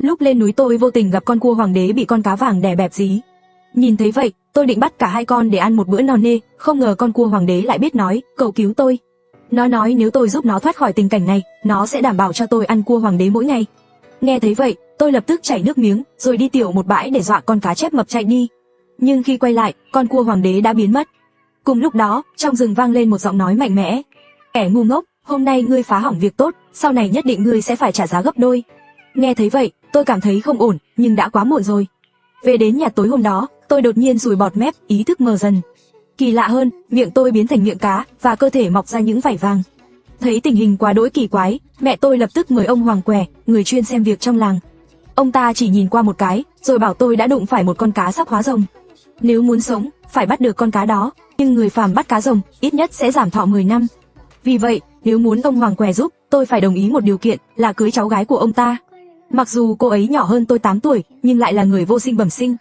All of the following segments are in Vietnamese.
Lúc lên núi tôi vô tình gặp con cua hoàng đế bị con cá vàng đè bẹp dí. Nhìn thấy vậy, tôi định bắt cả hai con để ăn một bữa no nê, không ngờ con cua hoàng đế lại biết nói, cầu cứu tôi. Nó nói nếu tôi giúp nó thoát khỏi tình cảnh này, nó sẽ đảm bảo cho tôi ăn cua hoàng đế mỗi ngày. Nghe thấy vậy, tôi lập tức chảy nước miếng, rồi đi tiểu một bãi để dọa con cá chép mập chạy đi. Nhưng khi quay lại, con cua hoàng đế đã biến mất. Cùng lúc đó, trong rừng vang lên một giọng nói mạnh mẽ. Kẻ ngu ngốc, hôm nay ngươi phá hỏng việc tốt, sau này nhất định ngươi sẽ phải trả giá gấp đôi. Nghe thấy vậy, tôi cảm thấy không ổn, nhưng đã quá muộn rồi. Về đến nhà tối hôm đó, tôi đột nhiên sùi bọt mép, ý thức mờ dần. Kỳ lạ hơn, miệng tôi biến thành miệng cá, và cơ thể mọc ra những vảy vàng. Thấy tình hình quá đỗi kỳ quái, mẹ tôi lập tức mời ông Hoàng Què, người chuyên xem việc trong làng. Ông ta chỉ nhìn qua một cái, rồi bảo tôi đã đụng phải một con cá sắp hóa rồng. Nếu muốn sống, phải bắt được con cá đó, nhưng người phàm bắt cá rồng, ít nhất sẽ giảm thọ 10 năm. Vì vậy, nếu muốn ông Hoàng Què giúp, tôi phải đồng ý một điều kiện, là cưới cháu gái của ông ta. Mặc dù cô ấy nhỏ hơn tôi 8 tuổi, nhưng lại là người vô sinh bẩm sinh.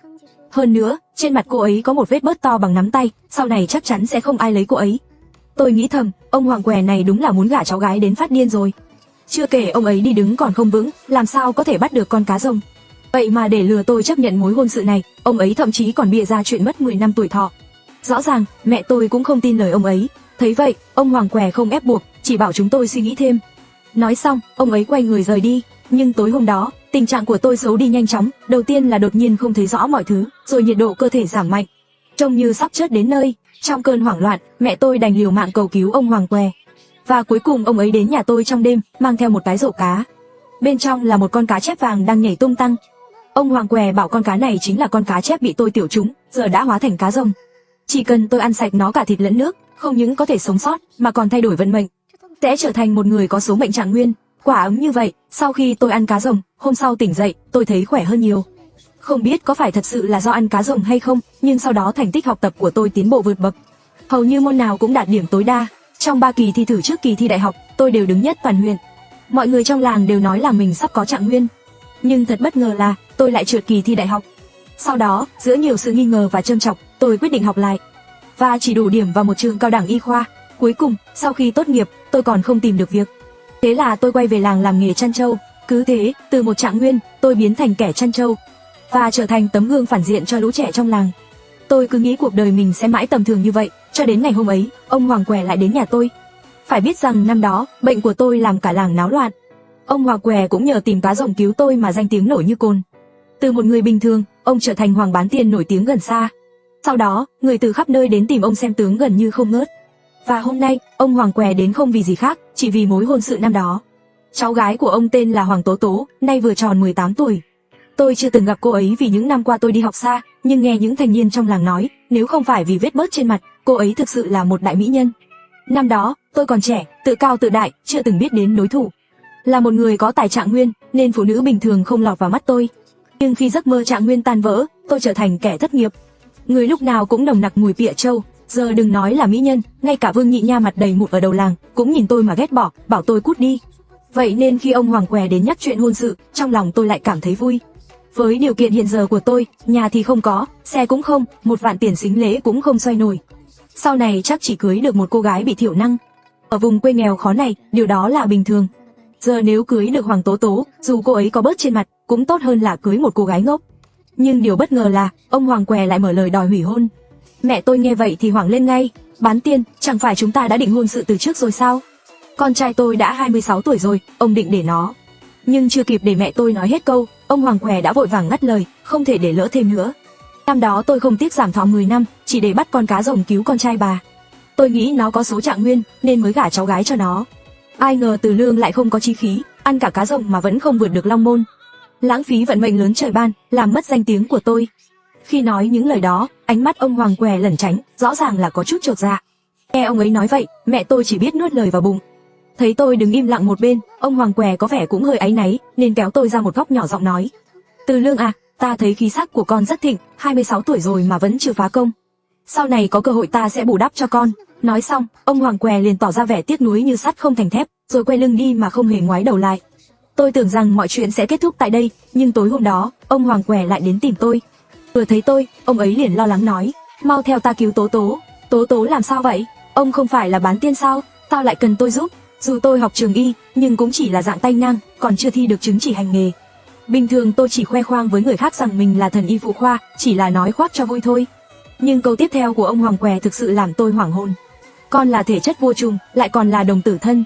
Hơn nữa, trên mặt cô ấy có một vết bớt to bằng nắm tay, sau này chắc chắn sẽ không ai lấy cô ấy. Tôi nghĩ thầm, ông Hoàng Què này đúng là muốn gả cháu gái đến phát điên rồi. Chưa kể ông ấy đi đứng còn không vững, làm sao có thể bắt được con cá rồng. Vậy mà để lừa tôi chấp nhận mối hôn sự này, ông ấy thậm chí còn bịa ra chuyện mất 10 năm tuổi thọ. Rõ ràng, mẹ tôi cũng không tin lời ông ấy. Thấy vậy, ông Hoàng Què không ép buộc, chỉ bảo chúng tôi suy nghĩ thêm. Nói xong, ông ấy quay người rời đi. Nhưng tối hôm đó, tình trạng của tôi xấu đi nhanh chóng. Đầu tiên là đột nhiên không thấy rõ mọi thứ, rồi nhiệt độ cơ thể giảm mạnh, trông như sắp chết đến nơi. Trong cơn hoảng loạn, mẹ tôi đành liều mạng cầu cứu ông Hoàng Què. Và cuối cùng ông ấy đến nhà tôi trong đêm, mang theo một cái rổ cá. Bên trong là một con cá chép vàng đang nhảy tung tăng. Ông Hoàng Què bảo con cá này chính là con cá chép bị tôi tiểu trúng, giờ đã hóa thành cá rồng. Chỉ cần tôi ăn sạch nó cả thịt lẫn nước, không những có thể sống sót, mà còn thay đổi vận mệnh, sẽ trở thành một người có số mệnh trạng nguyên. Quả ứng như vậy, sau khi tôi ăn cá rồng, hôm sau tỉnh dậy, tôi thấy khỏe hơn nhiều. Không biết có phải thật sự là do ăn cá rồng hay không, nhưng sau đó thành tích học tập của tôi tiến bộ vượt bậc. Hầu như môn nào cũng đạt điểm tối đa. Trong 3 kỳ thi thử trước kỳ thi đại học, tôi đều đứng nhất toàn huyện. Mọi người trong làng đều nói là mình sắp có trạng nguyên. Nhưng thật bất ngờ là, tôi lại trượt kỳ thi đại học. Sau đó, giữa nhiều sự nghi ngờ và châm chọc, tôi quyết định học lại. Và chỉ đủ điểm vào một trường cao đẳng y khoa. Cuối cùng, sau khi tốt nghiệp, tôi còn không tìm được việc. Thế là tôi quay về làng làm nghề chăn trâu. Cứ thế, từ một trạng nguyên, tôi biến thành kẻ chăn trâu, và trở thành tấm gương phản diện cho lũ trẻ trong làng. Tôi cứ nghĩ cuộc đời mình sẽ mãi tầm thường như vậy, cho đến ngày hôm ấy, ông Hoàng Què lại đến nhà tôi. Phải biết rằng năm đó, bệnh của tôi làm cả làng náo loạn. Ông Hoàng Què cũng nhờ tìm cá rồng cứu tôi mà danh tiếng nổi như cồn. Từ một người bình thường, ông trở thành hoàng bán tiền nổi tiếng gần xa. Sau đó, người từ khắp nơi đến tìm ông xem tướng gần như không ngớt. Và hôm nay, ông Hoàng Què đến không vì gì khác, chỉ vì mối hôn sự năm đó. Cháu gái của ông tên là Hoàng Tố Tố, nay vừa tròn 18 tuổi. Tôi chưa từng gặp cô ấy vì những năm qua tôi đi học xa, nhưng nghe những thành niên trong làng nói, nếu không phải vì vết bớt trên mặt, cô ấy thực sự là một đại mỹ nhân. Năm đó, tôi còn trẻ, tự cao tự đại, chưa từng biết đến đối thủ. Là một người có tài trạng nguyên, nên phụ nữ bình thường không lọt vào mắt tôi. Nhưng khi giấc mơ trạng nguyên tan vỡ, tôi trở thành kẻ thất nghiệp. Người lúc nào cũng nồng nặc mùi pịa trâu, giờ đừng nói là mỹ nhân, ngay cả Vương Nhị Nha mặt đầy mụn ở đầu làng, cũng nhìn tôi mà ghét bỏ, bảo tôi cút đi. Vậy nên khi ông Hoàng Què đến nhắc chuyện hôn sự, trong lòng tôi lại cảm thấy vui. Với điều kiện hiện giờ của tôi, nhà thì không có, xe cũng không, 1 vạn tiền sính lễ cũng không xoay nổi. Sau này chắc chỉ cưới được một cô gái bị thiểu năng. Ở vùng quê nghèo khó này, điều đó là bình thường. Giờ nếu cưới được Hoàng Tố Tố, dù cô ấy có bớt trên mặt, cũng tốt hơn là cưới một cô gái ngốc. Nhưng điều bất ngờ là, ông Hoàng Què lại mở lời đòi hủy hôn. Mẹ tôi nghe vậy thì hoảng lên ngay. Bán tiên, chẳng phải chúng ta đã định hôn sự từ trước rồi sao? Con trai tôi đã 26 tuổi rồi, ông định để nó. Nhưng chưa kịp để mẹ tôi nói hết câu, ông Hoàng Què đã vội vàng ngắt lời, không thể để lỡ thêm nữa. Năm đó tôi không tiếc giảm thọ 10 năm, chỉ để bắt con cá rồng cứu con trai bà. Tôi nghĩ nó có số trạng nguyên, nên mới gả cháu gái cho nó. Ai ngờ Từ Lương lại không có chí khí, ăn cả cá rồng mà vẫn không vượt được long môn. Lãng phí vận mệnh lớn trời ban, làm mất danh tiếng của tôi. Khi nói những lời đó, ánh mắt ông Hoàng Què lẩn tránh, rõ ràng là có chút chột dạ. Nghe ông ấy nói vậy, mẹ tôi chỉ biết nuốt lời vào bụng. Thấy tôi đứng im lặng một bên, ông Hoàng Què có vẻ cũng hơi áy náy, nên kéo tôi ra một góc nhỏ giọng nói: Từ Lương à, ta thấy khí sắc của con rất thịnh, 26 tuổi rồi mà vẫn chưa phá công. Sau này có cơ hội ta sẽ bù đắp cho con. Nói xong, ông Hoàng Què liền tỏ ra vẻ tiếc nuối như sắt không thành thép, rồi quay lưng đi mà không hề ngoái đầu lại. Tôi tưởng rằng mọi chuyện sẽ kết thúc tại đây, nhưng tối hôm đó, ông Hoàng Què lại đến tìm tôi. Vừa thấy tôi, ông ấy liền lo lắng nói: Mau theo ta cứu Tố Tố. Tố Tố làm sao vậy? Ông không phải là bán tiên sao? Sao lại cần tôi giúp? Dù tôi học trường y, nhưng cũng chỉ là dạng tay ngang, còn chưa thi được chứng chỉ hành nghề. Bình thường tôi chỉ khoe khoang với người khác rằng mình là thần y phụ khoa, chỉ là nói khoác cho vui thôi. Nhưng câu tiếp theo của ông Hoàng Què thực sự làm tôi hoảng hồn. Con là thể chất vô trùng, lại còn là đồng tử thân.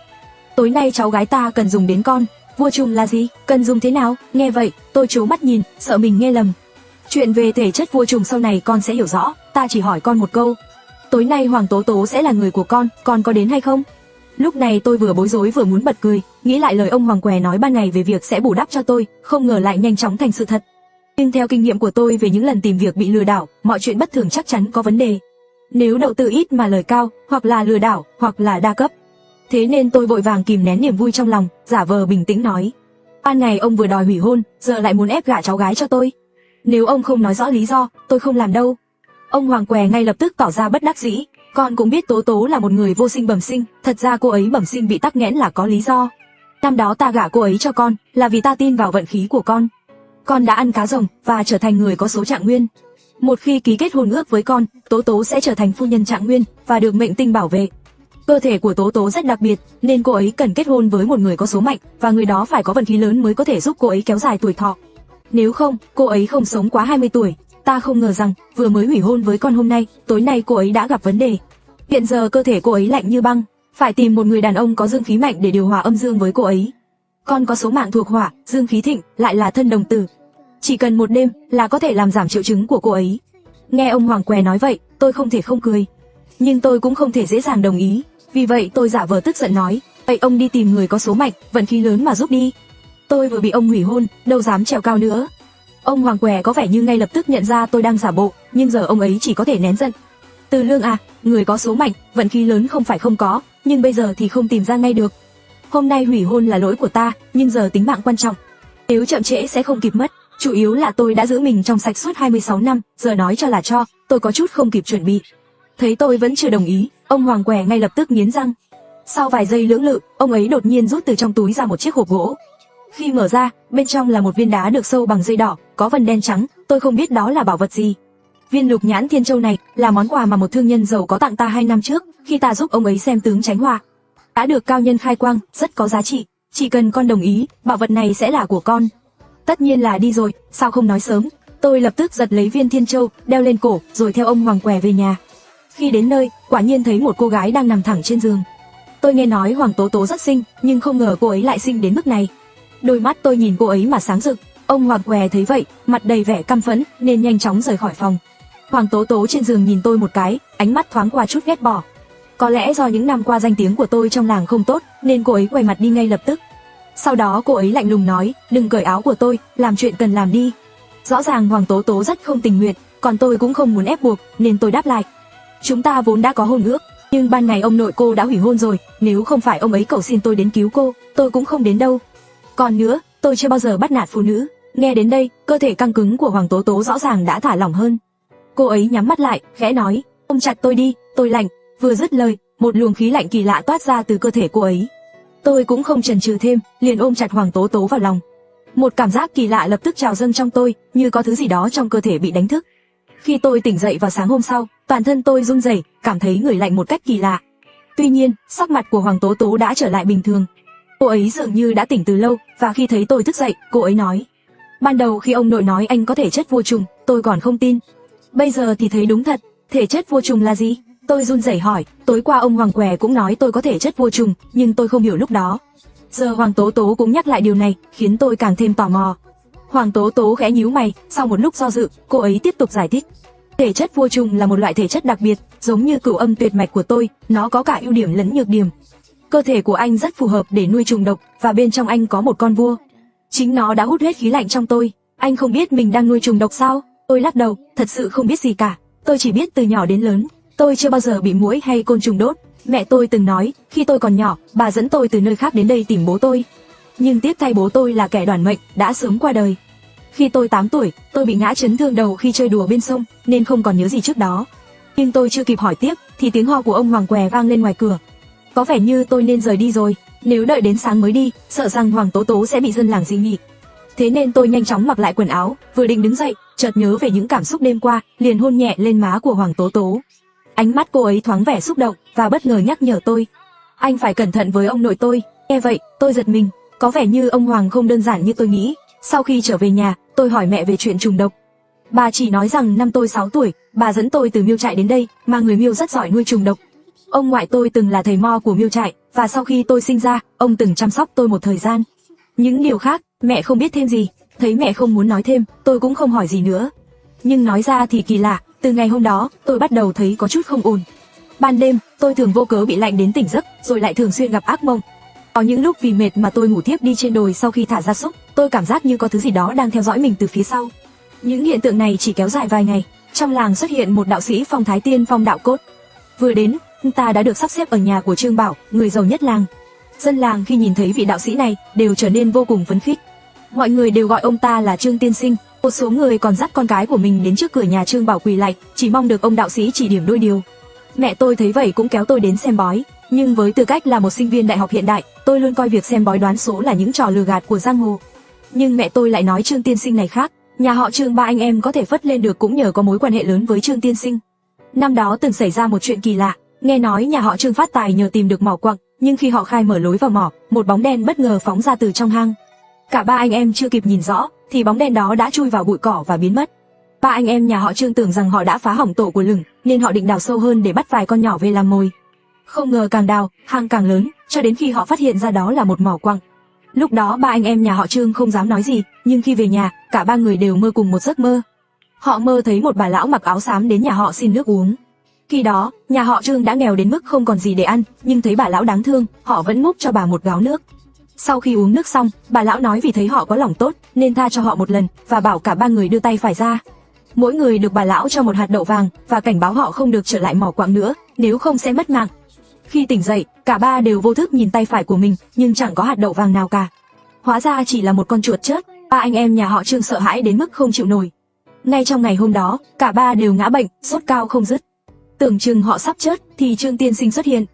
Tối nay cháu gái ta cần dùng đến con. Vô trùng là gì? Cần dùng thế nào? Nghe vậy, tôi trố mắt nhìn, sợ mình nghe lầm. Chuyện về thể chất vô trùng sau này con sẽ hiểu rõ, ta chỉ hỏi con một câu. Tối nay Hoàng Tố Tố sẽ là người của con có đến hay không? Lúc này tôi vừa bối rối vừa muốn bật cười, nghĩ lại lời ông Hoàng Què nói ban ngày về việc sẽ bù đắp cho tôi, không ngờ lại nhanh chóng thành sự thật. Nhưng theo kinh nghiệm của tôi về những lần tìm việc bị lừa đảo, mọi chuyện bất thường chắc chắn có vấn đề. Nếu đậu tư ít mà lời cao, hoặc là lừa đảo, hoặc là đa cấp. Thế nên tôi vội vàng kìm nén niềm vui trong lòng, giả vờ bình tĩnh nói. Ban ngày ông vừa đòi hủy hôn, giờ lại muốn ép gả cháu gái cho tôi. Nếu ông không nói rõ lý do, tôi không làm đâu. Ông Hoàng Què ngay lập tức tỏ ra bất đắc dĩ. Con cũng biết Tố Tố là một người vô sinh bẩm sinh, thật ra cô ấy bẩm sinh bị tắc nghẽn là có lý do. Năm đó ta gả cô ấy cho con, là vì ta tin vào vận khí của con. Con đã ăn cá rồng và trở thành người có số trạng nguyên. Một khi ký kết hôn ước với con, Tố Tố sẽ trở thành phu nhân trạng nguyên và được mệnh tinh bảo vệ. Cơ thể của Tố Tố rất đặc biệt, nên cô ấy cần kết hôn với một người có số mạnh, và người đó phải có vận khí lớn mới có thể giúp cô ấy kéo dài tuổi thọ. Nếu không, cô ấy không sống quá 20 tuổi. Ta không ngờ rằng, vừa mới hủy hôn với con hôm nay, tối nay cô ấy đã gặp vấn đề. Hiện giờ cơ thể cô ấy lạnh như băng, phải tìm một người đàn ông có dương khí mạnh để điều hòa âm dương với cô ấy. Con có số mạng thuộc hỏa, dương khí thịnh, lại là thân đồng tử. Chỉ cần một đêm là có thể làm giảm triệu chứng của cô ấy. Nghe ông Hoàng Què nói vậy, tôi không thể không cười. Nhưng tôi cũng không thể dễ dàng đồng ý. Vì vậy tôi giả vờ tức giận nói, vậy ông đi tìm người có số mạnh, vận khí lớn mà giúp đi. Tôi vừa bị ông hủy hôn, đâu dám trèo cao nữa. Ông Hoàng Què có vẻ như ngay lập tức nhận ra tôi đang giả bộ, nhưng giờ ông ấy chỉ có thể nén giận. Từ Lương à, người có số mạnh, vận khí lớn không phải không có, nhưng bây giờ thì không tìm ra ngay được. Hôm nay hủy hôn là lỗi của ta, nhưng giờ tính mạng quan trọng. Nếu chậm trễ sẽ không kịp mất. Chủ yếu là tôi đã giữ mình trong sạch suốt 26 năm, giờ nói cho là cho, tôi có chút không kịp chuẩn bị. Thấy tôi vẫn chưa đồng ý, ông Hoàng Què ngay lập tức nghiến răng. Sau vài giây lưỡng lự, ông ấy đột nhiên rút từ trong túi ra một chiếc hộp gỗ. Khi mở ra, bên trong là một viên đá được sâu bằng dây đỏ, có vân đen trắng, tôi không biết đó là bảo vật gì. Viên lục nhãn thiên châu này là món quà mà một thương nhân giàu có tặng ta 2 năm trước, khi ta giúp ông ấy xem tướng tránh họa. Đã được cao nhân khai quang, rất có giá trị, chỉ cần con đồng ý, bảo vật này sẽ là của con. Tất nhiên là đi rồi, sao không nói sớm. Tôi lập tức giật lấy viên thiên châu, đeo lên cổ, rồi theo ông Hoàng Què về nhà. Khi đến nơi, quả nhiên thấy một cô gái đang nằm thẳng trên giường. Tôi nghe nói Hoàng Tố Tố rất xinh, nhưng không ngờ cô ấy lại xinh đến mức này. Đôi mắt tôi nhìn cô ấy mà sáng rực. Ông Hoàng Què thấy vậy, mặt đầy vẻ căm phẫn, nên nhanh chóng rời khỏi phòng. Hoàng Tố Tố trên giường nhìn tôi một cái, ánh mắt thoáng qua chút ghét bỏ. Có lẽ do những năm qua danh tiếng của tôi trong làng không tốt, nên cô ấy quay mặt đi ngay lập tức. Sau đó cô ấy lạnh lùng nói, đừng cởi áo của tôi, làm chuyện cần làm đi. Rõ ràng Hoàng Tố Tố rất không tình nguyện, còn tôi cũng không muốn ép buộc, nên tôi đáp lại. Chúng ta vốn đã có hôn ước, nhưng ban ngày ông nội cô đã hủy hôn rồi, nếu không phải ông ấy cầu xin tôi đến cứu cô, tôi cũng không đến đâu. Còn nữa, tôi chưa bao giờ bắt nạt phụ nữ. Nghe đến đây, cơ thể căng cứng của Hoàng Tố Tố rõ ràng đã thả lỏng hơn. Cô ấy nhắm mắt lại, khẽ nói, ôm chặt tôi đi, tôi lạnh. Vừa dứt lời, một luồng khí lạnh kỳ lạ toát ra từ cơ thể cô ấy. Tôi cũng không chần chừ thêm, liền ôm chặt Hoàng Tố Tố vào lòng. Một cảm giác kỳ lạ lập tức trào dâng trong tôi, như có thứ gì đó trong cơ thể bị đánh thức. Khi tôi tỉnh dậy vào sáng hôm sau, toàn thân tôi run rẩy, cảm thấy người lạnh một cách kỳ lạ. Tuy nhiên, sắc mặt của Hoàng Tố Tố đã trở lại bình thường. Cô ấy dường như đã tỉnh từ lâu, và khi thấy tôi thức dậy, cô ấy nói: ban đầu khi ông nội nói anh có thể chất vô trùng, tôi còn không tin. Bây giờ thì thấy đúng thật. Thể chất vô trùng là gì? Tôi run rẩy hỏi. Tối qua ông Hoàng Què cũng nói tôi có thể chất vô trùng, nhưng tôi không hiểu lúc đó. Giờ Hoàng Tố Tố cũng nhắc lại điều này, khiến tôi càng thêm tò mò. Hoàng Tố Tố khẽ nhíu mày, sau một lúc do dự, cô ấy tiếp tục giải thích. Thể chất vô trùng là một loại thể chất đặc biệt, giống như cửu âm tuyệt mạch của tôi, nó có cả ưu điểm lẫn nhược điểm. Cơ thể của anh rất phù hợp để nuôi trùng độc, và bên trong anh có một con vua. Chính nó đã hút hết khí lạnh trong tôi. Anh không biết mình đang nuôi trùng độc sao? Tôi lắc đầu, thật sự không biết gì cả. Tôi chỉ biết từ nhỏ đến lớn, tôi chưa bao giờ bị muỗi hay côn trùng đốt. Mẹ tôi từng nói, khi tôi còn nhỏ, bà dẫn tôi từ nơi khác đến đây tìm bố tôi. Nhưng tiếc thay bố tôi là kẻ đoản mệnh, đã sớm qua đời. Khi tôi 8 tuổi, tôi bị ngã chấn thương đầu khi chơi đùa bên sông, nên không còn nhớ gì trước đó. Nhưng tôi chưa kịp hỏi tiếp, thì tiếng ho của ông Hoàng Què vang lên ngoài cửa. Có vẻ như tôi nên rời đi rồi, nếu đợi đến sáng mới đi, sợ rằng Hoàng Tố Tố sẽ bị dân làng dị nghị. Thế nên tôi nhanh chóng mặc lại quần áo, vừa định đứng dậy, chợt nhớ về những cảm xúc đêm qua, liền hôn nhẹ lên má của Hoàng Tố Tố. Ánh mắt cô ấy thoáng vẻ xúc động, và bất ngờ nhắc nhở tôi: anh phải cẩn thận với ông nội tôi. Nghe vậy, tôi giật mình, có vẻ như ông Hoàng không đơn giản như tôi nghĩ. Sau khi trở về nhà, tôi hỏi mẹ về chuyện trùng độc. Bà chỉ nói rằng năm tôi 6 tuổi, bà dẫn tôi từ Miêu trại đến đây, mà người Miêu rất giỏi nuôi trùng độc. Ông ngoại tôi từng là thầy mo của Miêu trại, và sau khi tôi sinh ra, ông từng chăm sóc tôi một thời gian. Những điều khác, mẹ không biết thêm gì. Thấy mẹ không muốn nói thêm, tôi cũng không hỏi gì nữa. Nhưng nói ra thì kỳ lạ, từ ngày hôm đó, tôi bắt đầu thấy có chút không ổn. Ban đêm, tôi thường vô cớ bị lạnh đến tỉnh giấc, rồi lại thường xuyên gặp ác mộng. Có những lúc vì mệt mà tôi ngủ thiếp đi trên đồi sau khi thả gia súc, tôi cảm giác như có thứ gì đó đang theo dõi mình từ phía sau. Những hiện tượng này chỉ kéo dài vài ngày. Trong làng xuất hiện một đạo sĩ phong thái tiên phong đạo cốt. Vừa đến, ta đã được sắp xếp ở nhà của Trương Bảo, người giàu nhất làng. Dân làng khi nhìn thấy vị đạo sĩ này đều trở nên vô cùng phấn khích. Mọi người đều gọi ông ta là Trương Tiên Sinh. Một số người còn dắt con cái của mình đến trước cửa nhà Trương Bảo quỳ lạy, chỉ mong được ông đạo sĩ chỉ điểm đôi điều. Mẹ tôi thấy vậy cũng kéo tôi đến xem bói, nhưng với tư cách là một sinh viên đại học hiện đại, tôi luôn coi việc xem bói đoán số là những trò lừa gạt của giang hồ. Nhưng mẹ tôi lại nói Trương Tiên Sinh này khác, nhà họ Trương ba anh em có thể phất lên được cũng nhờ có mối quan hệ lớn với Trương Tiên Sinh. Năm đó từng xảy ra một chuyện kỳ lạ, nghe nói nhà họ Trương phát tài nhờ tìm được mỏ quặng, nhưng khi họ khai mở lối vào mỏ, một bóng đen bất ngờ phóng ra từ trong hang. Cả ba anh em chưa kịp nhìn rõ, thì bóng đen đó đã chui vào bụi cỏ và biến mất. Ba anh em nhà họ Trương tưởng rằng họ đã phá hỏng tổ của lửng, nên họ định đào sâu hơn để bắt vài con nhỏ về làm mồi. Không ngờ càng đào, hang càng lớn, cho đến khi họ phát hiện ra đó là một mỏ quặng. Lúc đó ba anh em nhà họ Trương không dám nói gì, nhưng khi về nhà, cả ba người đều mơ cùng một giấc mơ. Họ mơ thấy một bà lão mặc áo xám đến nhà họ xin nước uống. Khi đó, nhà họ Trương đã nghèo đến mức không còn gì để ăn, nhưng thấy bà lão đáng thương, họ vẫn múc cho bà một gáo nước. Sau khi uống nước xong, bà lão nói vì thấy họ có lòng tốt, nên tha cho họ một lần, và bảo cả ba người đưa tay phải ra. Mỗi người được bà lão cho một hạt đậu vàng, và cảnh báo họ không được trở lại mỏ quặng nữa, nếu không sẽ mất mạng. Khi tỉnh dậy, cả ba đều vô thức nhìn tay phải của mình, nhưng chẳng có hạt đậu vàng nào cả. Hóa ra chỉ là một con chuột chớt. Ba anh em nhà họ Trương sợ hãi đến mức không chịu nổi. Ngay trong ngày hôm đó, cả ba đều ngã bệnh, sốt cao không dứt. Tưởng chừng họ sắp chết, thì Trương Tiên Sinh xuất hiện.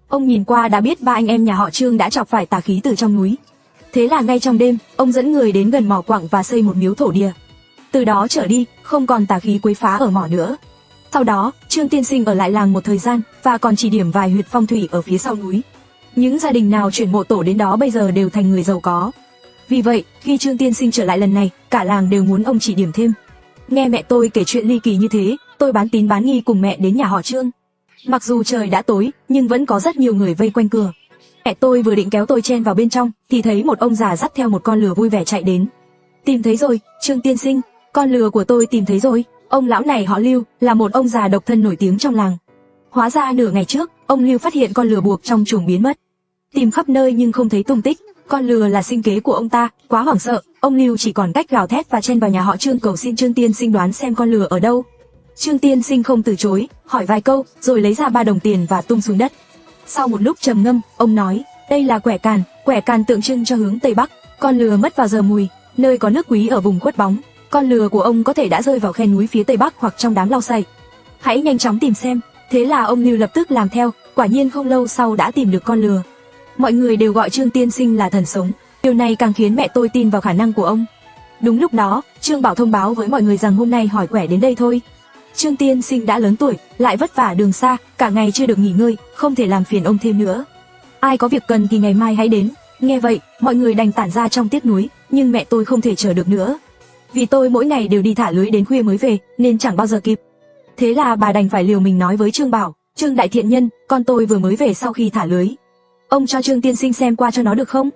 Ông nhìn qua đã biết ba anh em nhà họ Trương đã chọc phải tà khí từ trong núi. Thế là ngay trong đêm, ông dẫn người đến gần mỏ quặng và xây một miếu thổ địa. Từ đó trở đi, không còn tà khí quấy phá ở mỏ nữa. Sau đó, Trương Tiên Sinh ở lại làng một thời gian, và còn chỉ điểm vài huyệt phong thủy ở phía sau núi. Những gia đình nào chuyển mộ tổ đến đó bây giờ đều thành người giàu có. Vì vậy, khi Trương Tiên Sinh trở lại lần này, cả làng đều muốn ông chỉ điểm thêm. Nghe mẹ tôi kể chuyện ly kỳ như thế, tôi bán tín bán nghi cùng mẹ đến nhà họ Trương. Mặc dù trời đã tối, nhưng vẫn có rất nhiều người vây quanh cửa. Mẹ tôi vừa định kéo tôi chen vào bên trong, thì thấy một ông già dắt theo một con lừa vui vẻ chạy đến. Tìm thấy rồi, Trương Tiên Sinh, con lừa của tôi tìm thấy rồi. Ông lão này họ Lưu, là một ông già độc thân nổi tiếng trong làng. Hóa ra nửa ngày trước, ông Lưu phát hiện con lừa buộc trong chuồng biến mất. Tìm khắp nơi nhưng không thấy tung tích. Con lừa là sinh kế của ông ta, quá hoảng sợ, ông Lưu chỉ còn cách gào thét và chen vào nhà họ Trương cầu xin Trương Tiên Sinh đoán xem con lừa ở đâu. Trương Tiên Sinh không từ chối, hỏi vài câu, rồi lấy ra 3 đồng tiền và tung xuống đất. Sau một lúc trầm ngâm, ông nói, đây là quẻ càn tượng trưng cho hướng Tây Bắc. Con lừa mất vào giờ mùi, nơi có nước quý ở vùng khuất bóng. Con lừa của ông có thể đã rơi vào khe núi phía Tây Bắc hoặc trong đám lau sậy. Hãy nhanh chóng tìm xem. Thế là ông Lưu lập tức làm theo, quả nhiên không lâu sau đã tìm được con lừa. Mọi người đều gọi Trương Tiên Sinh là thần sống. Điều này càng khiến mẹ tôi tin vào khả năng của ông. Đúng lúc đó, Trương Bảo thông báo với mọi người rằng hôm nay hỏi quẻ đến đây thôi. Trương Tiên Sinh đã lớn tuổi, lại vất vả đường xa, cả ngày chưa được nghỉ ngơi, không thể làm phiền ông thêm nữa. Ai có việc cần thì ngày mai hãy đến. Nghe vậy, mọi người đành tản ra trong tiếc nuối, nhưng mẹ tôi không thể chờ được nữa. Vì tôi mỗi ngày đều đi thả lưới đến khuya mới về, nên chẳng bao giờ kịp. Thế là bà đành phải liều mình nói với Trương Bảo, Trương đại thiện nhân, con tôi vừa mới về sau khi thả lưới. Ông cho Trương Tiên Sinh xem qua cho nó được không?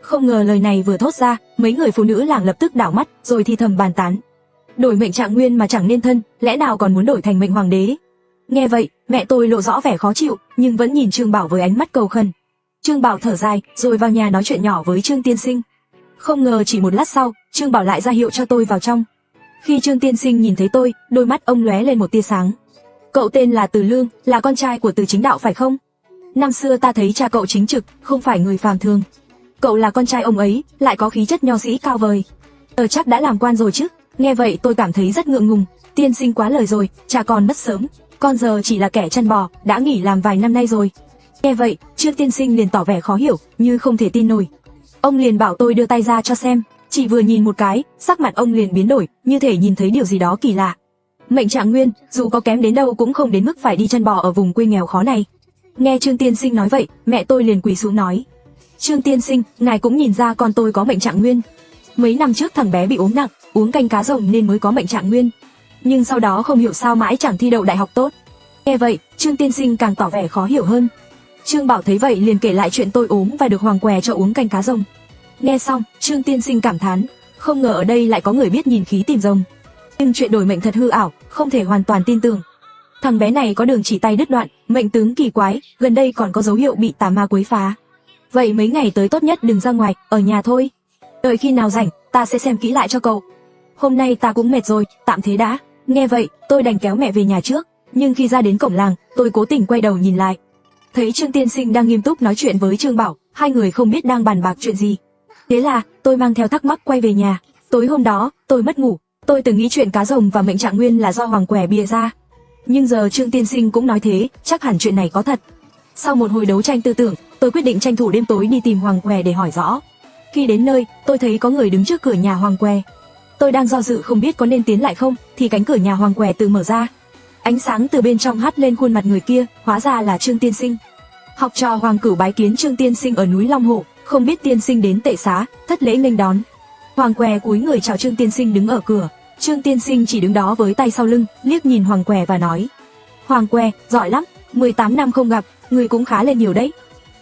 Không ngờ lời này vừa thốt ra, mấy người phụ nữ làng lập tức đảo mắt, rồi thì thầm bàn tán. Đổi mệnh trạng nguyên mà chẳng nên thân, lẽ nào còn muốn đổi thành mệnh hoàng đế? Nghe vậy, mẹ tôi lộ rõ vẻ khó chịu, nhưng vẫn nhìn Trương Bảo với ánh mắt cầu khẩn. Trương Bảo thở dài, rồi vào nhà nói chuyện nhỏ với Trương Tiên Sinh. Không ngờ chỉ một lát sau, Trương Bảo lại ra hiệu cho tôi vào trong. Khi Trương Tiên Sinh nhìn thấy tôi, đôi mắt ông lóe lên một tia sáng. Cậu tên là Từ Lương, là con trai của Từ Chính Đạo phải không? Năm xưa ta thấy cha cậu chính trực, không phải người phàm thường. Cậu là con trai ông ấy, lại có khí chất nho sĩ cao vời. Chắc đã làm quan rồi chứ? Nghe vậy tôi cảm thấy rất ngượng ngùng. Tiên sinh quá lời rồi, cha con mất sớm, con giờ chỉ là kẻ chăn bò, đã nghỉ làm vài năm nay rồi. Nghe vậy, Trương Tiên Sinh liền tỏ vẻ khó hiểu, như không thể tin nổi. Ông liền bảo tôi đưa tay ra cho xem. Chỉ vừa nhìn một cái, sắc mặt ông liền biến đổi, như thể nhìn thấy điều gì đó kỳ lạ. Mệnh trạng nguyên, dù có kém đến đâu cũng không đến mức phải đi chăn bò ở vùng quê nghèo khó này. Nghe Trương Tiên Sinh nói vậy, mẹ tôi liền quỳ xuống nói: Trương Tiên Sinh, ngài cũng nhìn ra con tôi có mệnh trạng nguyên. Mấy năm trước thằng bé bị ốm nặng, uống canh cá rồng nên mới có mệnh trạng nguyên. Nhưng sau đó không hiểu sao mãi chẳng thi đậu đại học tốt. Nghe vậy, Trương tiên sinh càng tỏ vẻ khó hiểu hơn. Trương Bảo thấy vậy liền kể lại chuyện tôi ốm và được Hoàng Què cho uống canh cá rồng. Nghe xong, Trương tiên sinh cảm thán, không ngờ ở đây lại có người biết nhìn khí tìm rồng. Nhưng chuyện đổi mệnh thật hư ảo, không thể hoàn toàn tin tưởng. Thằng bé này có đường chỉ tay đứt đoạn, mệnh tướng kỳ quái, gần đây còn có dấu hiệu bị tà ma quấy phá. Vậy mấy ngày tới tốt nhất đừng ra ngoài, ở nhà thôi. Đợi khi nào rảnh, ta sẽ xem kỹ lại cho cậu. Hôm nay ta cũng mệt rồi, tạm thế đã. Nghe vậy, tôi đành kéo mẹ về nhà trước. Nhưng khi ra đến cổng làng, tôi cố tình quay đầu nhìn lại. Thấy Trương tiên sinh đang nghiêm túc nói chuyện với Trương Bảo, hai người không biết đang bàn bạc chuyện gì. Thế là, tôi mang theo thắc mắc quay về nhà. Tối hôm đó, tôi mất ngủ. Tôi từng nghĩ chuyện cá rồng và mệnh trạng nguyên là do Hoàng Què bịa ra. Nhưng giờ Trương tiên sinh cũng nói thế, chắc hẳn chuyện này có thật. Sau một hồi đấu tranh tư tưởng, tôi quyết định tranh thủ đêm tối đi tìm Hoàng Què để hỏi rõ. Khi đến nơi, tôi thấy có người đứng trước cửa nhà Hoàng Què. Tôi đang do dự không biết có nên tiến lại không, thì cánh cửa nhà Hoàng Què tự mở ra. Ánh sáng từ bên trong hắt lên khuôn mặt người kia, hóa ra là Trương tiên sinh. Học trò Hoàng Cửu bái kiến Trương tiên sinh ở núi Long Hổ, không biết tiên sinh đến tệ xá, thất lễ nghênh đón. Hoàng Què cúi người chào Trương tiên sinh đứng ở cửa. Trương tiên sinh chỉ đứng đó với tay sau lưng, liếc nhìn Hoàng Què và nói: Hoàng Què, giỏi lắm, 18 năm không gặp, người cũng khá lên nhiều đấy.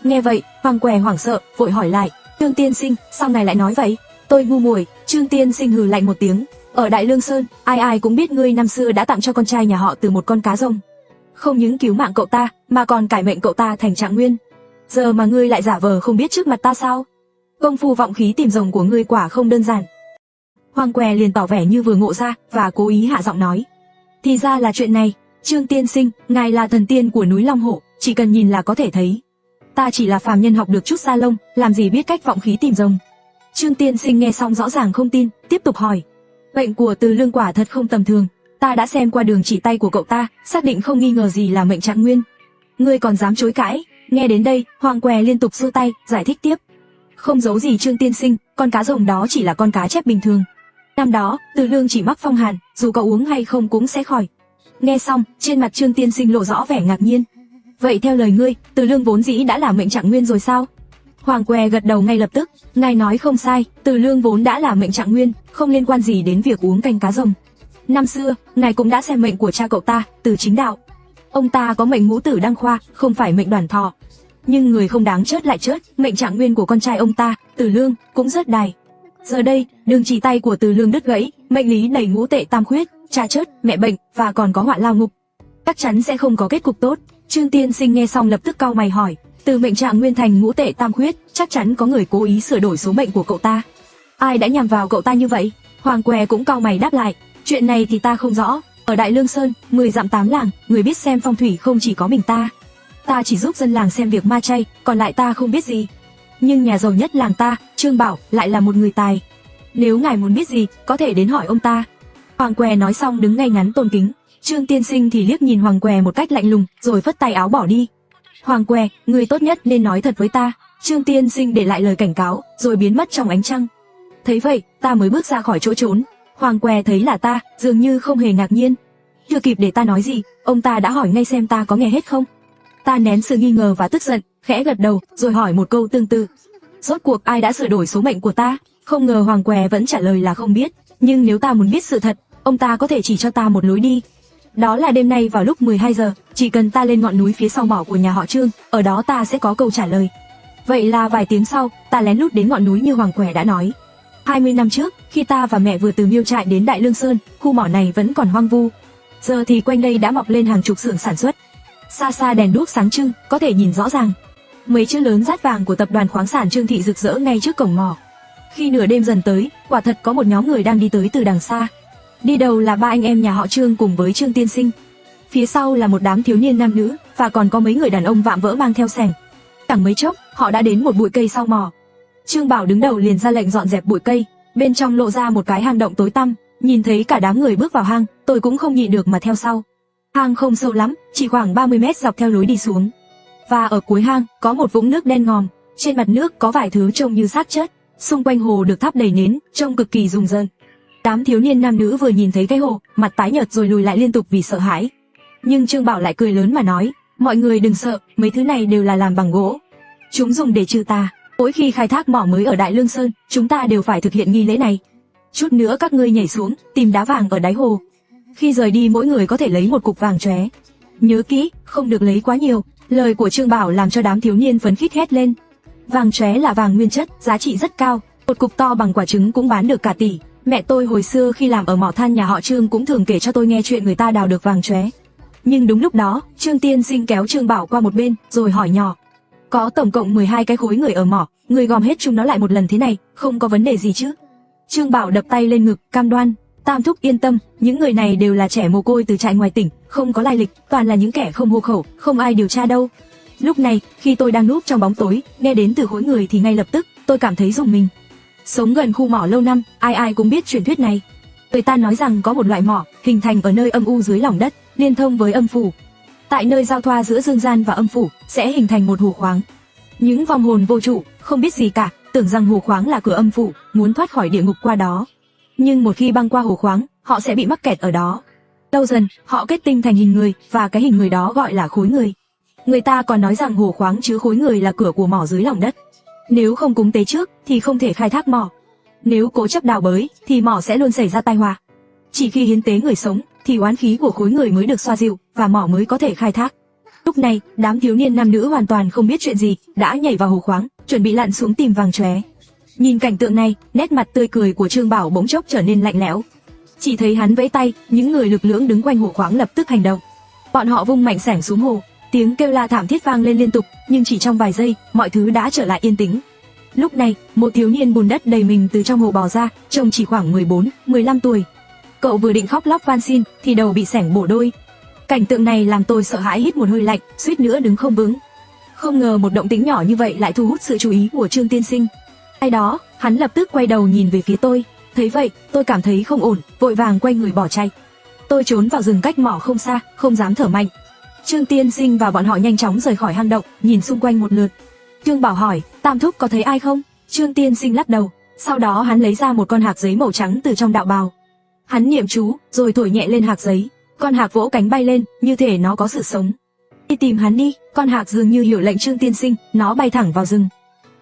Nghe vậy, Hoàng Què hoảng sợ, vội hỏi lại: Trương tiên sinh, sao ngài lại nói vậy? Tôi ngu muội. Trương tiên sinh hừ lạnh một tiếng: Ở Đại Lương Sơn, ai ai cũng biết ngươi năm xưa đã tặng cho con trai nhà họ từ một con cá rồng. Không những cứu mạng cậu ta, mà còn cải mệnh cậu ta thành trạng nguyên. Giờ mà ngươi lại giả vờ không biết trước mặt ta sao? Công phu vọng khí tìm rồng của ngươi quả không đơn giản. Hoàng Què liền tỏ vẻ như vừa ngộ ra và cố ý hạ giọng nói: Thì ra là chuyện này, Trương tiên sinh, ngài là thần tiên của núi Long Hổ, chỉ cần nhìn là có thể thấy. Ta chỉ là phàm nhân học được chút sa lông, làm gì biết cách vọng khí tìm rồng. Trương tiên sinh nghe xong rõ ràng không tin, tiếp tục hỏi: Bệnh của Từ Lương quả thật không tầm thường, ta đã xem qua đường chỉ tay của cậu ta, xác định không nghi ngờ gì là mệnh trạng nguyên. Ngươi còn dám chối cãi? Nghe đến đây, Hoàng Què liên tục giơ tay, giải thích tiếp: Không giấu gì Trương tiên sinh, con cá rồng đó chỉ là con cá chép bình thường. Năm đó, Từ Lương chỉ mắc phong hàn, dù có uống hay không cũng sẽ khỏi. Nghe xong, trên mặt Trương tiên sinh lộ rõ vẻ ngạc nhiên. Vậy theo lời ngươi, Từ Lương vốn dĩ đã là mệnh trạng nguyên rồi sao? Hoàng Què gật đầu ngay lập tức, ngài nói không sai, Từ Lương vốn đã là mệnh trạng nguyên, không liên quan gì đến việc uống canh cá rồng. Năm xưa, ngài cũng đã xem mệnh của cha cậu ta, Từ Chính Đạo. Ông ta có mệnh ngũ tử đăng khoa, không phải mệnh đoàn thọ. Nhưng người không đáng chớt lại chớt, mệnh trạng nguyên của con trai ông ta, Từ Lương, cũng rớt đài. Giờ đây, đường chỉ tay của Từ Lương đứt gãy, mệnh lý đầy ngũ tệ tam khuyết, cha chớt, mẹ bệnh và còn có họa lao ngục. Chắc chắn sẽ không có kết cục tốt. Trương tiên sinh nghe xong lập tức cau mày hỏi: Từ mệnh trạng nguyên thành ngũ tệ tam khuyết, chắc chắn có người cố ý sửa đổi số mệnh của cậu ta. Ai đã nhằm vào cậu ta như vậy? Hoàng Què cũng cau mày đáp lại: Chuyện này thì ta không rõ. Ở Đại Lương Sơn, 10 dặm 8 làng, người biết xem phong thủy không chỉ có mình ta. Ta chỉ giúp dân làng xem việc ma chay, còn lại ta không biết gì. Nhưng nhà giàu nhất làng ta, Trương Bảo, lại là một người tài. Nếu ngài muốn biết gì, có thể đến hỏi ông ta. Hoàng Què nói xong đứng ngay ngắn tôn kính. Trương tiên sinh thì liếc nhìn Hoàng Què một cách lạnh lùng, rồi phất tay áo bỏ đi. Hoàng Què, người tốt nhất nên nói thật với ta. Trương tiên sinh để lại lời cảnh cáo, rồi biến mất trong ánh trăng. Thấy vậy, ta mới bước ra khỏi chỗ trốn. Hoàng Què thấy là ta, dường như không hề ngạc nhiên. Chưa kịp để ta nói gì, ông ta đã hỏi ngay xem ta có nghe hết không. Ta nén sự nghi ngờ và tức giận, khẽ gật đầu, rồi hỏi một câu tương tự: Rốt cuộc ai đã sửa đổi số mệnh của ta? Không ngờ Hoàng Què vẫn trả lời là không biết. Nhưng nếu ta muốn biết sự thật, ông ta có thể chỉ cho ta một lối đi. Đó là đêm nay vào lúc 12 giờ, chỉ cần ta lên ngọn núi phía sau mỏ của nhà họ Trương, ở đó ta sẽ có câu trả lời. Vậy là vài tiếng sau, ta lén lút đến ngọn núi như Hoàng Què đã nói. 20 năm trước, khi ta và mẹ vừa từ Miêu Trại đến Đại Lương Sơn, khu mỏ này vẫn còn hoang vu. Giờ thì quanh đây đã mọc lên hàng chục xưởng sản xuất. Xa xa đèn đuốc sáng trưng, có thể nhìn rõ ràng. Mấy chữ lớn dát vàng của tập đoàn khoáng sản Trương Thị rực rỡ ngay trước cổng mỏ. Khi nửa đêm dần tới, quả thật có một nhóm người đang đi tới từ đằng xa. Đi đầu là ba anh em nhà họ Trương cùng với Trương tiên sinh. Phía sau là một đám thiếu niên nam nữ, và còn có mấy người đàn ông vạm vỡ mang theo xẻng. Chẳng mấy chốc, họ đã đến một bụi cây sau mỏ. Trương Bảo đứng đầu liền ra lệnh dọn dẹp bụi cây. Bên trong lộ ra một cái hang động tối tăm. Nhìn thấy cả đám người bước vào hang, tôi cũng không nhịn được mà theo sau. Hang không sâu lắm, chỉ khoảng 30 mét dọc theo lối đi xuống. Và ở cuối hang có một vũng nước đen ngòm. Trên mặt nước có vài thứ trông như xác chết. Xung quanh hồ được thắp đầy nến, trông cực kỳ rùng rợn. Đám thiếu niên nam nữ vừa nhìn thấy cái hồ, mặt tái nhợt rồi lùi lại liên tục vì sợ hãi. Nhưng Trương Bảo lại cười lớn mà nói: Mọi người đừng sợ, mấy thứ này đều là làm bằng gỗ. Chúng dùng để trừ tà. Mỗi khi khai thác mỏ mới ở Đại Lương Sơn, chúng ta đều phải thực hiện nghi lễ này. Chút nữa các ngươi nhảy xuống, tìm đá vàng ở đáy hồ. Khi rời đi mỗi người có thể lấy một cục vàng chóe. Nhớ kỹ, không được lấy quá nhiều. Lời của Trương Bảo làm cho đám thiếu niên phấn khích hét lên. Vàng chóe là vàng nguyên chất, giá trị rất cao. Một cục to bằng quả trứng cũng bán được cả tỷ. Mẹ tôi hồi xưa khi làm ở mỏ than nhà họ Trương cũng thường kể cho tôi nghe chuyện người ta đào được vàng chóe. Nhưng đúng lúc đó, Trương Tiên Sinh kéo Trương Bảo qua một bên, rồi hỏi nhỏ. Có tổng cộng 12 cái khối người ở mỏ, người gom hết chúng nó lại một lần thế này, không có vấn đề gì chứ? Trương Bảo đập tay lên ngực, cam đoan. Tam thúc yên tâm, những người này đều là trẻ mồ côi từ trại ngoài tỉnh, không có lai lịch, toàn là những kẻ không hộ khẩu, không ai điều tra đâu. Lúc này, khi tôi đang núp trong bóng tối, nghe đến từ khối người thì ngay lập tức, tôi cảm thấy rùng mình. Sống gần khu mỏ lâu năm, ai ai cũng biết truyền thuyết này. Người ta nói rằng có một loại mỏ, hình thành ở nơi âm u dưới lòng đất, liên thông với âm phủ. Tại nơi giao thoa giữa dương gian và âm phủ, sẽ hình thành một hồ khoáng. Những vong hồn vô trụ, không biết gì cả, tưởng rằng hồ khoáng là cửa âm phủ, muốn thoát khỏi địa ngục qua đó. Nhưng một khi băng qua hồ khoáng, họ sẽ bị mắc kẹt ở đó. Lâu dần, họ kết tinh thành hình người, và cái hình người đó gọi là khối người. Người ta còn nói rằng hồ khoáng chứa khối người là cửa của mỏ dưới lòng đất. Nếu không cúng tế trước, thì không thể khai thác mỏ. Nếu cố chấp đào bới, thì mỏ sẽ luôn xảy ra tai họa. Chỉ khi hiến tế người sống, thì oán khí của khối người mới được xoa dịu, và mỏ mới có thể khai thác. Lúc này, đám thiếu niên nam nữ hoàn toàn không biết chuyện gì, đã nhảy vào hồ khoáng, chuẩn bị lặn xuống tìm vàng chóe. Nhìn cảnh tượng này, nét mặt tươi cười của Trương Bảo bỗng chốc trở nên lạnh lẽo. Chỉ thấy hắn vẫy tay, những người lực lưỡng đứng quanh hồ khoáng lập tức hành động. Bọn họ vung mạnh xẻng xuống hồ, tiếng kêu la thảm thiết vang lên liên tục, nhưng chỉ trong vài giây, mọi thứ đã trở lại yên tĩnh. Lúc này, một thiếu niên bùn đất đầy mình từ trong hồ bò ra, trông chỉ khoảng 14, 15 tuổi. Cậu vừa định khóc lóc van xin, thì đầu bị xẻng bổ đôi. Cảnh tượng này làm tôi sợ hãi hít một hơi lạnh, suýt nữa đứng không vững. Không ngờ một động tĩnh nhỏ như vậy lại thu hút sự chú ý của Trương Tiên Sinh. Ai đó, hắn lập tức quay đầu nhìn về phía tôi. Thấy vậy, tôi cảm thấy không ổn, vội vàng quay người bỏ chạy. Tôi trốn vào rừng cách mỏ không xa, không dám thở mạnh. Trương Tiên Sinh và bọn họ nhanh chóng rời khỏi hang động, nhìn xung quanh một lượt. Trương Bảo hỏi, Tam thúc có thấy ai không? Trương Tiên Sinh lắc đầu. Sau đó hắn lấy ra một con hạc giấy màu trắng từ trong đạo bào. Hắn niệm chú, rồi thổi nhẹ lên hạc giấy. Con hạc vỗ cánh bay lên, như thể nó có sự sống. Đi tìm hắn đi. Con hạc dường như hiểu lệnh Trương Tiên Sinh, nó bay thẳng vào rừng.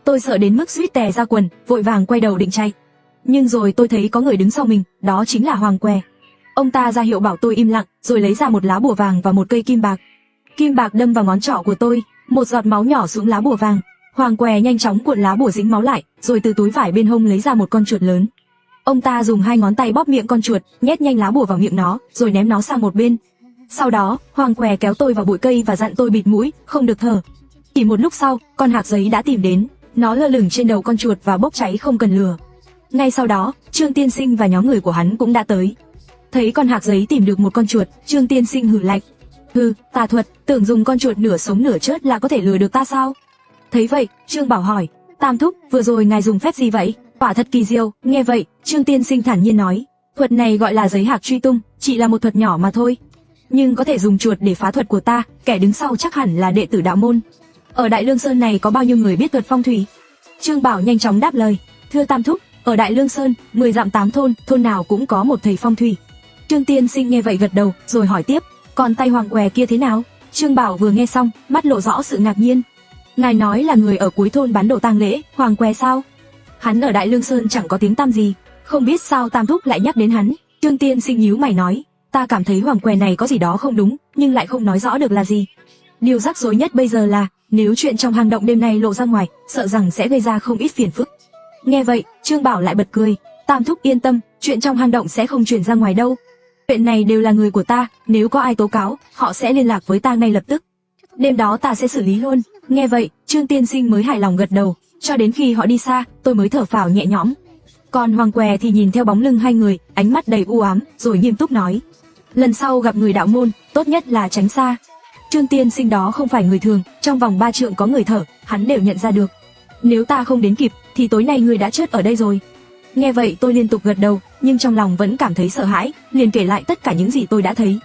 Tôi sợ đến mức suýt tè ra quần, vội vàng quay đầu định chạy. Nhưng rồi tôi thấy có người đứng sau mình, đó chính là Hoàng Què. Ông ta ra hiệu bảo tôi im lặng, rồi lấy ra một lá bùa vàng và một cây kim bạc. Kim bạc đâm vào ngón trỏ của tôi, một giọt máu nhỏ xuống lá bùa vàng. Hoàng Què nhanh chóng cuộn lá bùa dính máu lại, rồi từ túi vải bên hông lấy ra một con chuột lớn. Ông ta dùng 2 ngón tay bóp miệng con chuột, nhét nhanh lá bùa vào miệng nó, rồi ném nó sang một bên. Sau đó, Hoàng Què kéo tôi vào bụi cây và dặn tôi bịt mũi, không được thở. Chỉ một lúc sau, con hạc giấy đã tìm đến. Nó lơ lửng trên đầu con chuột và bốc cháy không cần lửa. Ngay sau đó, Trương Tiên Sinh và nhóm người của hắn cũng đã tới. Thấy con hạc giấy tìm được một con chuột, Trương Tiên Sinh hừ lạnh. Hừ, tà thuật, tưởng dùng con chuột nửa sống nửa chết là có thể lừa được ta sao? Thấy vậy, Trương Bảo hỏi, Tam thúc, vừa rồi ngài dùng phép gì vậy? Quả thật kỳ diệu. Nghe vậy, Trương Tiên Sinh thản nhiên nói, thuật này gọi là giấy hạc truy tung, chỉ là một thuật nhỏ mà thôi. Nhưng có thể dùng chuột để phá thuật của ta, kẻ đứng sau chắc hẳn là đệ tử đạo môn. Ở Đại Lương Sơn này có bao nhiêu người biết thuật phong thủy? Trương Bảo nhanh chóng đáp lời, thưa Tam thúc, ở Đại Lương Sơn, 10 dặm 8 thôn, thôn nào cũng có một thầy phong thủy. Trương Tiên Sinh nghe vậy gật đầu, rồi hỏi tiếp, còn tay Hoàng Què kia thế nào? Trương Bảo vừa nghe xong, mắt lộ rõ sự ngạc nhiên. Ngài nói là người ở cuối thôn bán đồ tang lễ, Hoàng Què sao? Hắn ở Đại Lương Sơn chẳng có tiếng tăm gì, không biết sao Tam thúc lại nhắc đến hắn. Trương Tiên Sinh nhíu mày nói, ta cảm thấy Hoàng Què này có gì đó không đúng, nhưng lại không nói rõ được là gì. Điều rắc rối nhất bây giờ là, nếu chuyện trong hang động đêm nay lộ ra ngoài, sợ rằng sẽ gây ra không ít phiền phức. Nghe vậy, Trương Bảo lại bật cười, Tam thúc yên tâm, chuyện trong hang động sẽ không truyền ra ngoài đâu. Chuyện này đều là người của ta, nếu có ai tố cáo, họ sẽ liên lạc với ta ngay lập tức. Đêm đó ta sẽ xử lý luôn. Nghe vậy, Trương Tiên Sinh mới hài lòng gật đầu, cho đến khi họ đi xa, tôi mới thở phào nhẹ nhõm. Còn Hoàng Què thì nhìn theo bóng lưng hai người, ánh mắt đầy u ám, rồi nghiêm túc nói, lần sau gặp người đạo môn, tốt nhất là tránh xa. Trương Tiên Sinh đó không phải người thường, trong vòng 3 trượng có người thở, hắn đều nhận ra được. Nếu ta không đến kịp, thì tối nay người đã chết ở đây rồi. Nghe vậy tôi liên tục gật đầu, nhưng trong lòng vẫn cảm thấy sợ hãi, liền kể lại tất cả những gì tôi đã thấy.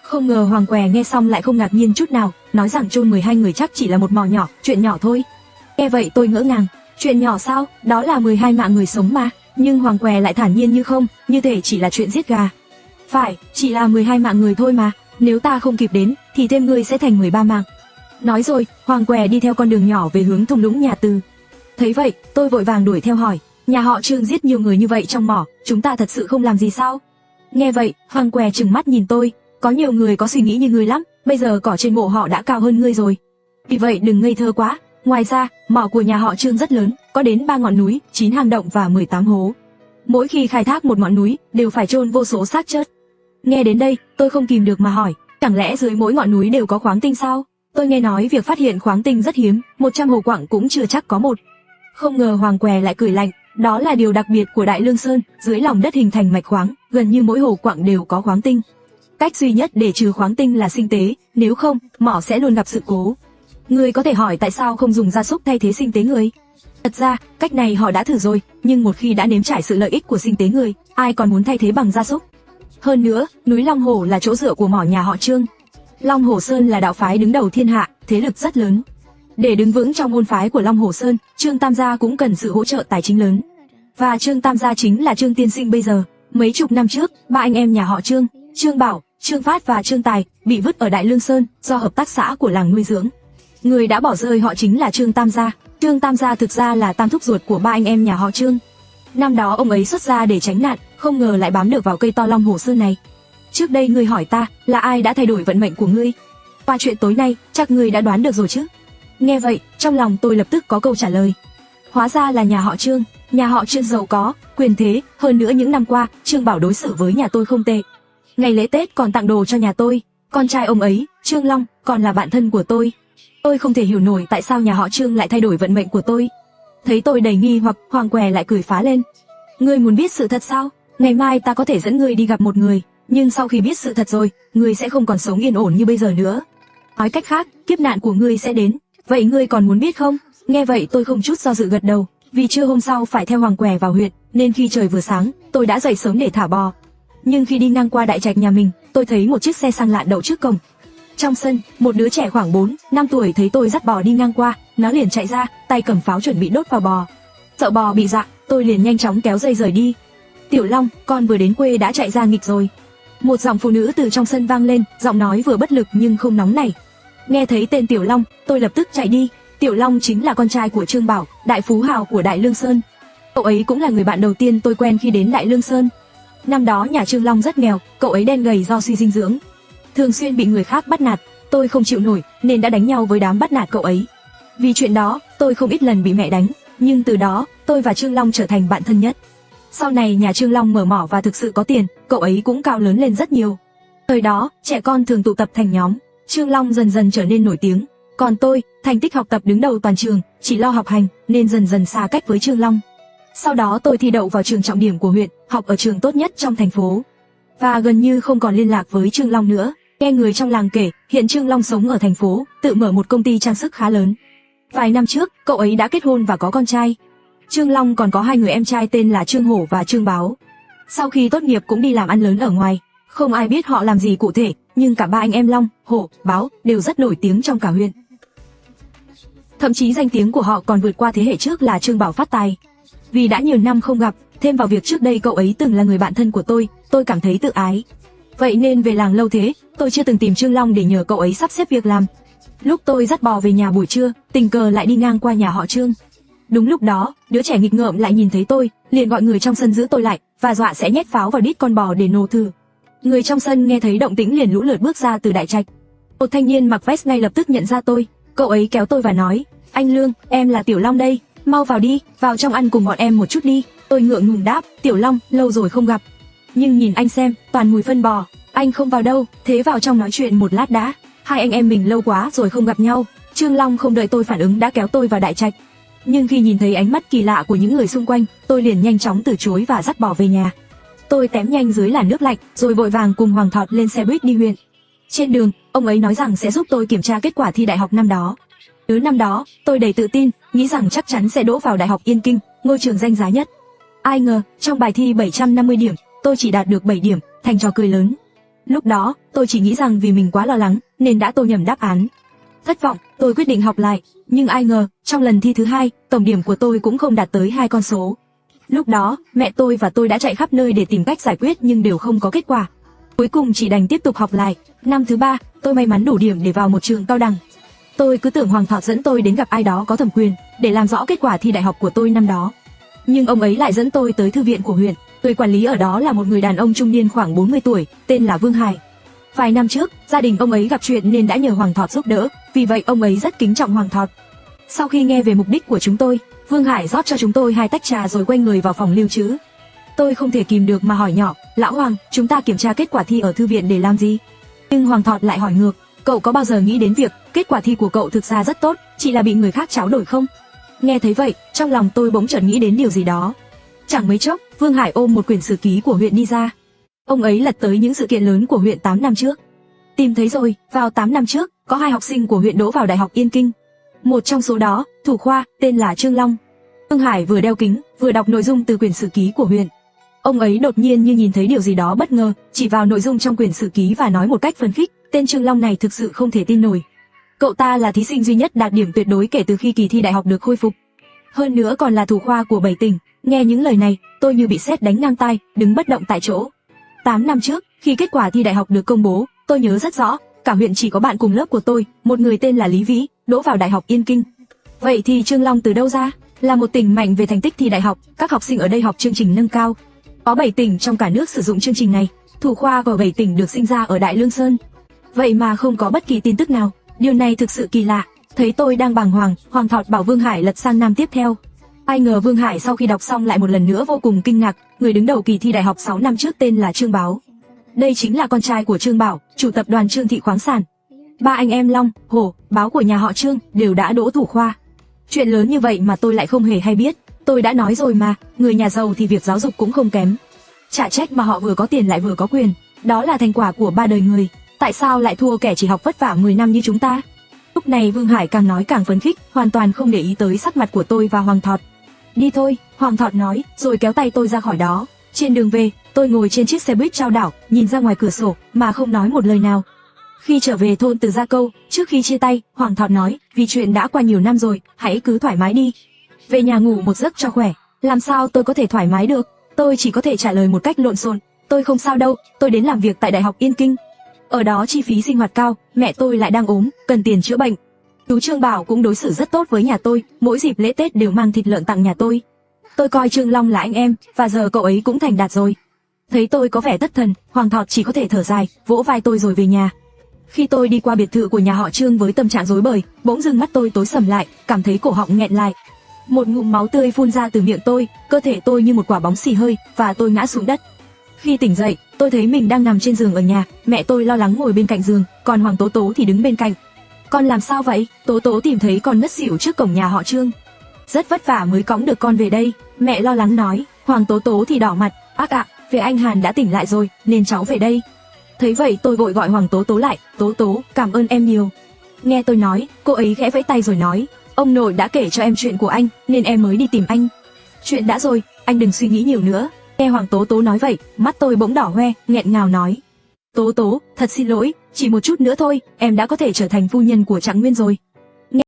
Không ngờ Hoàng Què nghe xong lại không ngạc nhiên chút nào, nói rằng chôn 12 người chắc chỉ là một mỏ nhỏ, chuyện nhỏ thôi. Nghe vậy tôi ngỡ ngàng, chuyện nhỏ sao, đó là 12 mạng người sống mà. Nhưng Hoàng Què lại thản nhiên như không, như thể chỉ là chuyện giết gà. Phải, chỉ là 12 mạng người thôi mà, nếu ta không kịp đến, thì thêm ngươi sẽ thành 13 mạng. Nói rồi, Hoàng Què đi theo con đường nhỏ về hướng thung lũng nhà Từ. Thấy vậy, tôi vội vàng đuổi theo hỏi, nhà họ Trương giết nhiều người như vậy trong mỏ, chúng ta thật sự không làm gì sao? Nghe vậy, Hoàng Què trừng mắt nhìn tôi, có nhiều người có suy nghĩ như ngươi lắm, bây giờ cỏ trên mộ họ đã cao hơn ngươi rồi. Vì vậy đừng ngây thơ quá, ngoài ra, mỏ của nhà họ Trương rất lớn, có đến 3 ngọn núi, 9 hang động và 18 hố. Mỗi khi khai thác một ngọn núi, đều phải chôn vô số xác chết. Nghe đến đây, tôi không kìm được mà hỏi, chẳng lẽ dưới mỗi ngọn núi đều có khoáng tinh sao? Tôi nghe nói việc phát hiện khoáng tinh rất hiếm, 100 hồ quặng cũng chưa chắc có một. Không ngờ Hoàng Què lại cười lạnh, đó là điều đặc biệt của Đại Lương Sơn, dưới lòng đất hình thành mạch khoáng, gần như mỗi hồ quặng đều có khoáng tinh. Cách duy nhất để trừ khoáng tinh là sinh tế, nếu không, mỏ sẽ luôn gặp sự cố. Người có thể hỏi tại sao không dùng gia súc thay thế sinh tế người? Thật ra, cách này họ đã thử rồi, nhưng một khi đã nếm trải sự lợi ích của sinh tế người, ai còn muốn thay thế bằng gia súc? Hơn nữa, núi Long Hổ là chỗ dựa của mỏ nhà họ Trương. Long Hổ Sơn là đạo phái đứng đầu thiên hạ, thế lực rất lớn. Để đứng vững trong môn phái của Long Hổ Sơn, Trương Tam gia cũng cần sự hỗ trợ tài chính lớn. Và Trương Tam gia chính là Trương tiên sinh bây giờ. Mấy chục năm trước, 3 anh em nhà họ Trương, Trương Bảo, Trương Phát và Trương Tài bị vứt ở Đại Lương Sơn do hợp tác xã của làng nuôi dưỡng. Người đã bỏ rơi họ chính là Trương Tam gia. Trương Tam gia thực ra là tam thúc ruột của 3 anh em nhà họ Trương. Năm đó ông ấy xuất gia để tránh nạn, không ngờ lại bám được vào cây to Long Hổ Sơn này. Trước đây ngươi hỏi ta là ai đã thay đổi vận mệnh của ngươi. Qua chuyện tối nay, chắc ngươi đã đoán được rồi chứ? Nghe vậy, trong lòng tôi lập tức có câu trả lời. Hóa ra là nhà họ Trương. Nhà họ Trương giàu có, quyền thế, hơn nữa những năm qua, Trương Bảo đối xử với nhà tôi không tệ. Ngày lễ Tết còn tặng đồ cho nhà tôi. Con trai ông ấy, Trương Long, còn là bạn thân của tôi. Tôi không thể hiểu nổi tại sao nhà họ Trương lại thay đổi vận mệnh của tôi. Thấy tôi đầy nghi hoặc, Hoàng Què lại cười phá lên. Ngươi muốn biết sự thật sao? Ngày mai ta có thể dẫn ngươi đi gặp một người, nhưng sau khi biết sự thật rồi, ngươi sẽ không còn sống yên ổn như bây giờ nữa. Nói cách khác, kiếp nạn của ngươi sẽ đến. Vậy ngươi còn muốn biết không? Nghe vậy tôi không chút do dự gật đầu, vì trưa hôm sau phải theo Hoàng Què vào huyện, nên khi trời vừa sáng, tôi đã dậy sớm để thả bò. Nhưng khi đi ngang qua đại trạch nhà mình, tôi thấy một chiếc xe xăng lạ đậu trước cổng. Trong sân, một đứa trẻ khoảng 4, 5 tuổi thấy tôi dắt bò đi ngang qua, nó liền chạy ra, tay cầm pháo chuẩn bị đốt vào bò. Sợ bò bị dọa, tôi liền nhanh chóng kéo dây rời đi. Tiểu Long, con vừa đến quê đã chạy ra nghịch rồi. Một giọng phụ nữ từ trong sân vang lên, giọng nói vừa bất lực nhưng không nóng nảy. Nghe thấy tên Tiểu Long, tôi lập tức chạy đi. Tiểu Long chính là con trai của Trương Bảo, đại phú hào của Đại Lương Sơn. Cậu ấy cũng là người bạn đầu tiên tôi quen khi đến Đại Lương Sơn. Năm đó nhà Trương Long rất nghèo, cậu ấy đen gầy do suy dinh dưỡng, thường xuyên bị người khác bắt nạt. Tôi không chịu nổi nên đã đánh nhau với đám bắt nạt cậu ấy. Vì chuyện đó, tôi không ít lần bị mẹ đánh, nhưng từ đó, tôi và Trương Long trở thành bạn thân nhất. Sau này nhà Trương Long mở mỏ và thực sự có tiền, cậu ấy cũng cao lớn lên rất nhiều. Thời đó, trẻ con thường tụ tập thành nhóm, Trương Long dần dần trở nên nổi tiếng. Còn tôi, thành tích học tập đứng đầu toàn trường, chỉ lo học hành, nên dần dần xa cách với Trương Long. Sau đó tôi thi đậu vào trường trọng điểm của huyện, học ở trường tốt nhất trong thành phố. Và gần như không còn liên lạc với Trương Long nữa. Nghe người trong làng kể, hiện Trương Long sống ở thành phố, tự mở một công ty trang sức khá lớn. Vài năm trước, cậu ấy đã kết hôn và có con trai. Trương Long còn có 2 người em trai tên là Trương Hổ và Trương Báo. Sau khi tốt nghiệp cũng đi làm ăn lớn ở ngoài. Không ai biết họ làm gì cụ thể, nhưng cả 3 anh em Long, Hổ, Báo đều rất nổi tiếng trong cả huyện. Thậm chí danh tiếng của họ còn vượt qua thế hệ trước là Trương Bảo phát tài. Vì đã nhiều năm không gặp, thêm vào việc trước đây cậu ấy từng là người bạn thân của tôi cảm thấy tự ái. Vậy nên về làng lâu thế, tôi chưa từng tìm Trương Long để nhờ cậu ấy sắp xếp việc làm. Lúc tôi dắt bò về nhà buổi trưa, tình cờ lại đi ngang qua nhà họ Trương. Đúng lúc đó, đứa trẻ nghịch ngợm lại nhìn thấy tôi, liền gọi người trong sân giữ tôi lại, và dọa sẽ nhét pháo vào đít con bò để nổ thử. Người trong sân nghe thấy động tĩnh liền lũ lượt bước ra từ đại trạch. Một thanh niên mặc vest ngay lập tức nhận ra tôi, cậu ấy kéo tôi và nói, anh Lương, em là Tiểu Long đây, mau vào đi, vào trong ăn cùng bọn em một chút đi. Tôi ngượng ngùng đáp, Tiểu Long, lâu rồi không gặp. Nhưng nhìn anh xem, toàn mùi phân bò. Anh không vào đâu, thế vào trong nói chuyện một lát đã. Hai anh em mình lâu quá rồi không gặp nhau. Trương Long không đợi tôi phản ứng đã kéo tôi vào đại trạch. Nhưng khi nhìn thấy ánh mắt kỳ lạ của những người xung quanh, tôi liền nhanh chóng từ chối và dắt bò về nhà. Tôi tém nhanh dưới làn nước lạnh, rồi vội vàng cùng Hoàng Thọt lên xe buýt đi huyện. Trên đường, ông ấy nói rằng sẽ giúp tôi kiểm tra kết quả thi đại học năm đó. Từ năm đó, tôi đầy tự tin, nghĩ rằng chắc chắn sẽ đỗ vào Đại học Yên Kinh, ngôi trường danh giá nhất. Ai ngờ, trong bài thi 750 điểm, tôi chỉ đạt được 7 điểm, thành trò cười lớn. Lúc đó, tôi chỉ nghĩ rằng vì mình quá lo lắng, nên đã tô nhầm đáp án. Thất vọng, tôi quyết định học lại, nhưng ai ngờ, trong lần thi thứ 2, tổng điểm của tôi cũng không đạt tới 2 con số. Lúc đó, mẹ tôi và tôi đã chạy khắp nơi để tìm cách giải quyết nhưng đều không có kết quả. Cuối cùng chỉ đành tiếp tục học lại. Năm thứ 3, tôi may mắn đủ điểm để vào một trường cao đẳng. Tôi cứ tưởng Hoàng Thọ dẫn tôi đến gặp ai đó có thẩm quyền để làm rõ kết quả thi đại học của tôi năm đó. Nhưng ông ấy lại dẫn tôi tới thư viện của huyện. Người quản lý ở đó là một người đàn ông trung niên khoảng 40 tuổi, tên là Vương Hải. Vài năm trước, gia đình ông ấy gặp chuyện nên đã nhờ Hoàng Thọt giúp đỡ, vì vậy ông ấy rất kính trọng Hoàng Thọt. Sau khi nghe về mục đích của chúng tôi, Vương Hải rót cho chúng tôi 2 tách trà rồi quay người vào phòng lưu trữ. Tôi không thể kìm được mà hỏi nhỏ, lão Hoàng, chúng ta kiểm tra kết quả thi ở thư viện để làm gì? Nhưng Hoàng Thọt lại hỏi ngược, cậu có bao giờ nghĩ đến việc kết quả thi của cậu thực ra rất tốt, chỉ là bị người khác tráo đổi không? Nghe thấy vậy, trong lòng tôi bỗng chợt nghĩ đến điều gì đó. Chẳng mấy chốc, Vương Hải ôm một quyển sử ký của huyện đi ra. Ông ấy lật tới những sự kiện lớn của huyện 8 năm trước. Tìm thấy rồi, vào 8 năm trước, có 2 học sinh của huyện đỗ vào Đại học Yên Kinh. Một trong số đó, thủ khoa, tên là Trương Long. Vương Hải vừa đeo kính, vừa đọc nội dung từ quyển sử ký của huyện. Ông ấy đột nhiên như nhìn thấy điều gì đó bất ngờ, chỉ vào nội dung trong quyển sử ký và nói một cách phấn khích, tên Trương Long này thực sự không thể tin nổi. Cậu ta là thí sinh duy nhất đạt điểm tuyệt đối kể từ khi kỳ thi đại học được khôi phục. Hơn nữa còn là thủ khoa của 7 tỉnh. Nghe những lời này, tôi như bị sét đánh ngang tai, đứng bất động tại chỗ. 8 năm trước, khi kết quả thi đại học được công bố, tôi nhớ rất rõ, cả huyện chỉ có bạn cùng lớp của tôi, một người tên là Lý Vĩ, đỗ vào Đại học Yên Kinh. Vậy thì Trương Long từ đâu ra? Là một tỉnh mạnh về thành tích thi đại học, các học sinh ở đây học chương trình nâng cao. Có 7 tỉnh trong cả nước sử dụng chương trình này, thủ khoa của 7 tỉnh được sinh ra ở Đại Lương Sơn. Vậy mà không có bất kỳ tin tức nào, điều này thực sự kỳ lạ. Thấy tôi đang bàng hoàng, Hoàng Thọt bảo Vương Hải lật sang năm tiếp theo. Ai ngờ Vương Hải sau khi đọc xong lại một lần nữa vô cùng kinh ngạc, người đứng đầu kỳ thi đại học 6 năm trước tên là Trương Báo. Đây chính là con trai của Trương Bảo, chủ tập đoàn Trương Thị khoáng sản. 3 anh em Long, Hổ, Báo của nhà họ Trương đều đã đỗ thủ khoa. Chuyện lớn như vậy mà tôi lại không hề hay biết. Tôi đã nói rồi mà, người nhà giàu thì việc giáo dục cũng không kém. Chả trách mà họ vừa có tiền lại vừa có quyền. Đó là thành quả của 3 đời người. Tại sao lại thua kẻ chỉ học vất vả 10 năm như chúng ta? Lúc này Vương Hải càng nói càng phấn khích, hoàn toàn không để ý tới sắc mặt của tôi và Hoàng Thọt. Đi thôi, Hoàng Thọt nói, rồi kéo tay tôi ra khỏi đó. Trên đường về, tôi ngồi trên chiếc xe buýt trao đảo, nhìn ra ngoài cửa sổ mà không nói một lời nào. Khi trở về thôn Từ Gia Câu, trước khi chia tay, Hoàng Thọt nói, vì chuyện đã qua nhiều năm rồi, hãy cứ thoải mái đi. Về nhà ngủ một giấc cho khỏe. Làm sao tôi có thể thoải mái được? Tôi chỉ có thể trả lời một cách lộn xộn. Tôi không sao đâu, tôi đến làm việc tại Đại học Yên Kinh. Ở đó chi phí sinh hoạt cao, mẹ tôi lại đang ốm, cần tiền chữa bệnh. Chú Trương Bảo cũng đối xử rất tốt với nhà tôi, mỗi dịp lễ Tết đều mang thịt lợn tặng nhà tôi. Tôi coi Trương Long là anh em, và giờ cậu ấy cũng thành đạt rồi. Thấy tôi có vẻ thất thần, Hoàng Thọt chỉ có thể thở dài, vỗ vai tôi rồi về nhà. Khi tôi đi qua biệt thự của nhà họ Trương với tâm trạng rối bời, bỗng dưng mắt tôi tối sầm lại, cảm thấy cổ họng nghẹn lại. Một ngụm máu tươi phun ra từ miệng tôi, cơ thể tôi như một quả bóng xì hơi, và tôi ngã xuống đất. Khi tỉnh dậy, tôi thấy mình đang nằm trên giường ở nhà, mẹ tôi lo lắng ngồi bên cạnh giường, còn Hoàng Tố Tố thì đứng bên cạnh. Con làm sao vậy? Tố Tố tìm thấy con ngất xỉu trước cổng nhà họ Trương. Rất vất vả mới cõng được con về đây, mẹ lo lắng nói. Hoàng Tố Tố thì đỏ mặt, ác ạ, về anh Hàn đã tỉnh lại rồi, nên cháu về đây. Thấy vậy tôi vội gọi Hoàng Tố Tố lại, Tố Tố, cảm ơn em nhiều. Nghe tôi nói, cô ấy khẽ vẫy tay rồi nói, ông nội đã kể cho em chuyện của anh, nên em mới đi tìm anh. Chuyện đã rồi, anh đừng suy nghĩ nhiều nữa. Nghe Hoàng Tố Tố nói vậy, mắt tôi bỗng đỏ hoe, nghẹn ngào nói. Tố Tố, thật xin lỗi, chỉ một chút nữa thôi, em đã có thể trở thành phu nhân của Trạng Nguyên rồi.